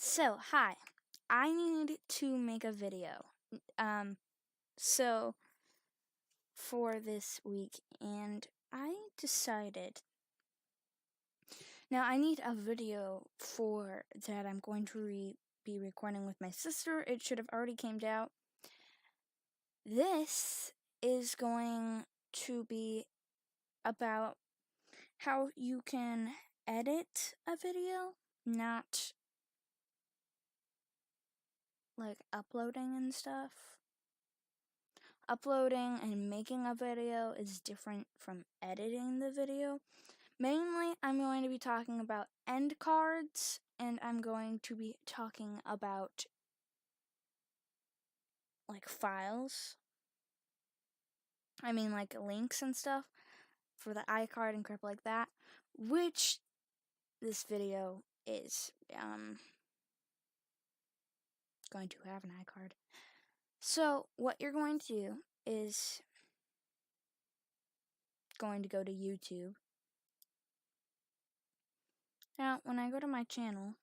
So, hi. I need to make a video. So for this week, and I decided now I need a video for that I'm going to be recording with my sister. It should have already came out. This is going to be about how you can edit a video, not like uploading and stuff. Uploading and making a video is different from editing the video. Mainly, I'm going to be talking about end cards, and I'm going to be talking about like files. I mean, like links and stuff for the iCard and crap like that, which this video is going to have an iCard. So, what you're going to do is going to go to YouTube. Now, when I go to my channel,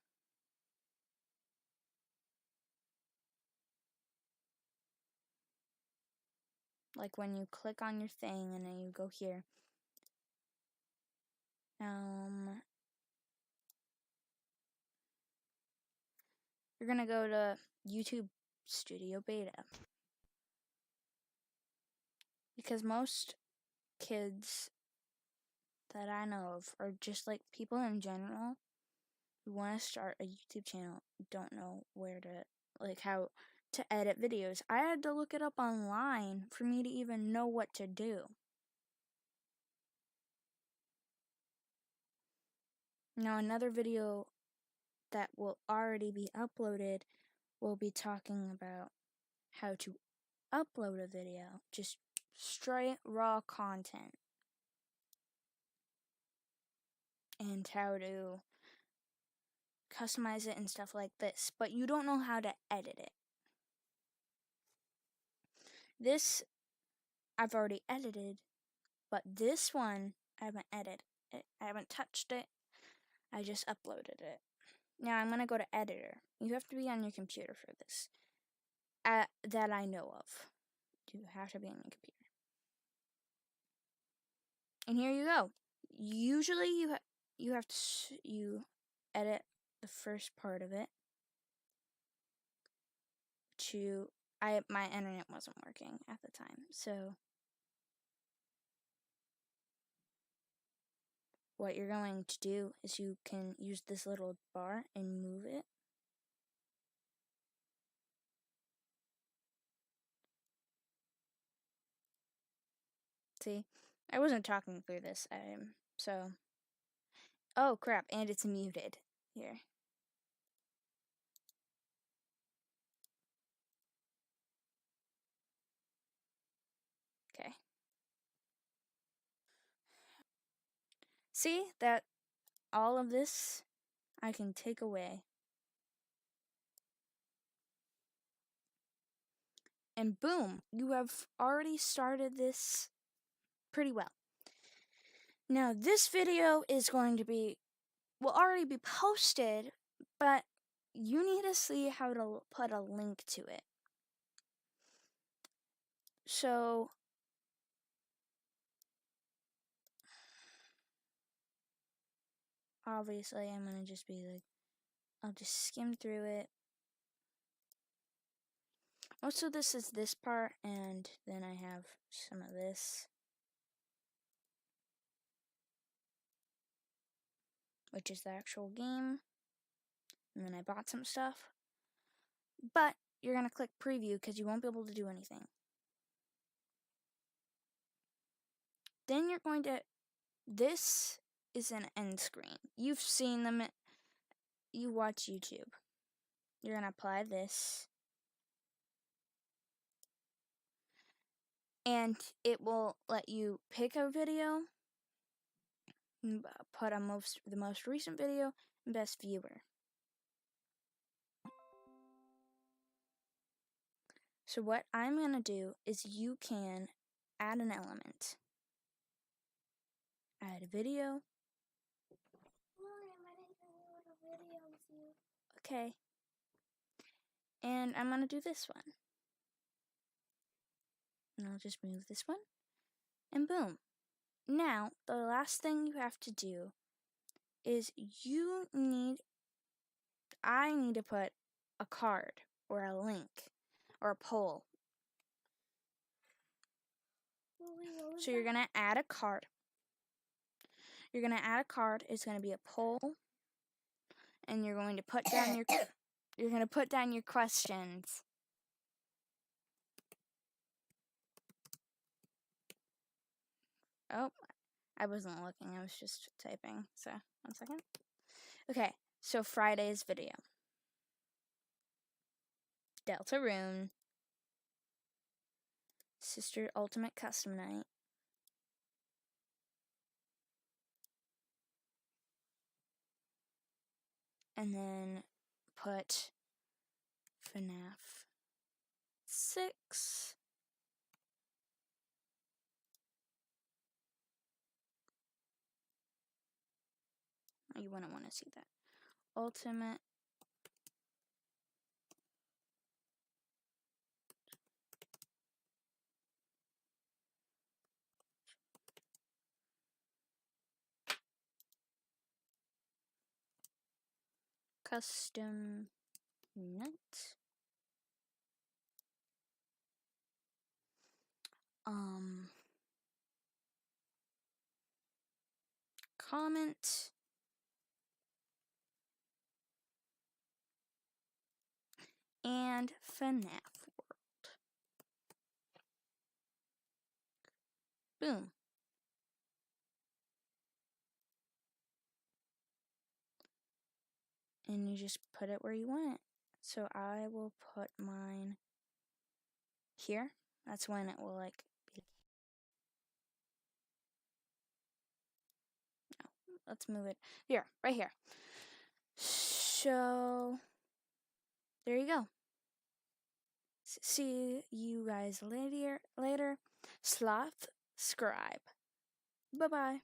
like when you click on your thing and then you go here, you're gonna go to YouTube Studio Beta, because most kids that I know of, or just like people in general who want to start a YouTube channel, don't know where to, like, how to edit videos. I had to look it up online for me to even know what to do. Now, another video that will already be uploaded will be talking about how to upload a video, just straight raw content, and how to customize it and stuff like this, but you don't know how to edit it. This I've already edited, but this one I haven't edited it. I haven't touched it. I just uploaded it. Now I'm gonna go to editor. You have to be on your computer for this. That I know of. You have to be on your computer. And here you go. Usually you have to edit the first part of it. My internet wasn't working at the time, so what you're going to do is you can use this little bar and move it. See, I wasn't talking through this, so, oh crap, and it's muted here. Okay. See that all of this I can take away. And boom, you have already started this pretty well. Now this video is going to will already be posted, but you need to see how to put a link to it. So obviously I'm gonna just be like, I'll just skim through it. Most of this is this part, and then I have some of this, which is the actual game. And then I bought some stuff. But you're going to click preview because you won't be able to do anything. Then you're going to, this is an end screen. You've seen them, you watch YouTube. You're going to apply this. And it will let you pick a video, put the most recent video, and best viewer. So what I'm going to do is you can add an element. Add a video. Okay. And I'm going to do this one. And I'll just move this one. And boom. Now, the last thing you have to do is I need to put a card or a link or a poll. So you're going to add a card. You're going to add a card. It's going to be a poll. And you're going to put down your questions. Oh, I wasn't looking. I was just typing. So, 1 second. Okay, so Friday's video. Deltarune. Sister Ultimate Custom Night. And then put FNAF 6. You wouldn't want to see that. Ultimate Custom Night. Comment. And FNAF World. Boom. And you just put it where you want it. So I will put mine here. That's when it will like be. No, let's move it here, right here. So there you go. See you guys later. Slothscribe. Bye-bye.